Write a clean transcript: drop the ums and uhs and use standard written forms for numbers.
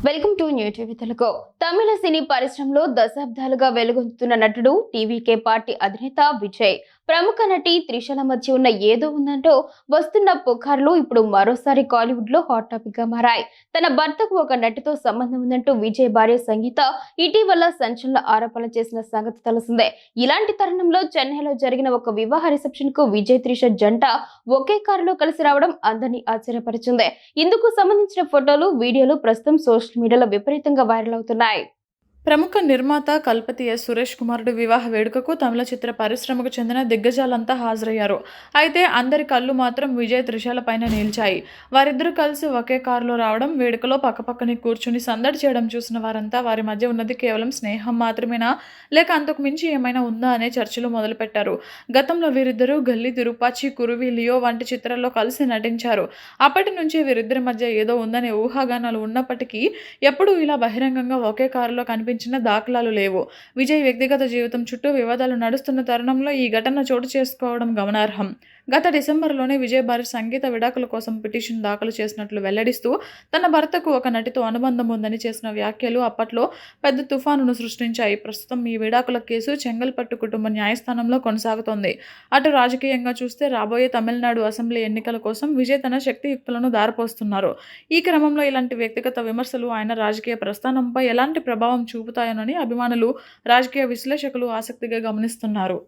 Welcome to new TV Telugu. తమిళ సినీ పరిశ్రమలో దశాబ్దాలుగా వెలుగొందుతున్న నటుడు టీవీకే పార్టీ అధినేత విజయ్. ప్రముఖ నటి త్రిషల మధ్య ఉన్న ఏదో ఉందంటూ వస్తున్న పుకార్లు ఇప్పుడు మరోసారి కాలీవుడ్ లో హాట్ టాపిక్ గా మారాయి. తన భర్తకు ఒక నటితో సంబంధం ఉందంటూ విజయ్ భార్య సంగీత ఇటీవల సంచలన ఆరోపణలు చేసిన సంగతి తెలిసిందే. ఇలాంటి తరుణంలో చెన్నైలో జరిగిన ఒక వివాహ రిసెప్షన్ కు విజయ్ త్రిష జంట ఒకే కారులో కలిసి రావడం అందరినీ ఆశ్చర్యపరిచింది. ఇందుకు సంబంధించిన ఫోటోలు, వీడియోలు ప్రస్తుతం సోషల్ మీడియాలో విపరీతంగా వైరల్ అవుతున్నాయి. ప్రముఖ నిర్మాత కల్పతి ఎస్ సురేష్ కుమారుడు వివాహ వేడుకకు తమిళ చిత్ర పరిశ్రమకు చెందిన దిగ్గజాలంతా హాజరయ్యారు. అయితే అందరి కళ్ళు మాత్రం విజయ్ త్రిషల పైన నిలిచాయి. వారిద్దరూ కలిసి ఒకే కారులో రావడం, వేడుకలో పక్కపక్కనే కూర్చుని సందడి చేయడం చూసిన వారంతా వారి మధ్య ఉన్నది కేవలం స్నేహం మాత్రమేనా, లేక అంతకు మించి ఏమైనా ఉందా అనే చర్చలు మొదలుపెట్టారు. గతంలో వీరిద్దరూ గల్లీ తిరుపాచి, కురువి, లియో వంటి చిత్రాల్లో కలిసి నటించారు. అప్పటి నుంచే వీరిద్దరి మధ్య ఏదో ఉందనే ఊహాగానాలు ఉన్నప్పటికీ ఎప్పుడూ ఇలా బహిరంగంగా ఒకే కారులో కనిపించిన దాఖలాలు లేవు. విజయ్ వ్యక్తిగత జీవితం చుట్టూ వివాదాలు నడుస్తున్న తరుణంలో ఈ ఘటన చోటు చేసుకోవడం గమనార్హం. గత డిసెంబర్లోనే విజయ్ భార్య సంగీత విడాకుల కోసం పిటిషన్ దాఖలు చేసినట్లు వెల్లడిస్తూ తన భర్తకు ఒక నటితో అనుబంధం ఉందని చేసిన వ్యాఖ్యలు అప్పట్లో పెద్ద తుఫానును సృష్టించాయి. ప్రస్తుతం ఈ విడాకుల కేసు చెంగల్పట్టు కుటుంబ న్యాయస్థానంలో కొనసాగుతోంది. అటు రాజకీయంగా చూస్తే రాబోయే తమిళనాడు అసెంబ్లీ ఎన్నికల కోసం విజయ్ తన శక్తియుక్తులను దారిపోస్తున్నారు. ఈ క్రమంలో ఇలాంటి వ్యక్తిగత విమర్శలు ఆయన రాజకీయ ప్రస్థానంపై ఎలాంటి ప్రభావం చూపుతాయోనని అభిమానులు, రాజకీయ విశ్లేషకులు ఆసక్తిగా గమనిస్తున్నారు.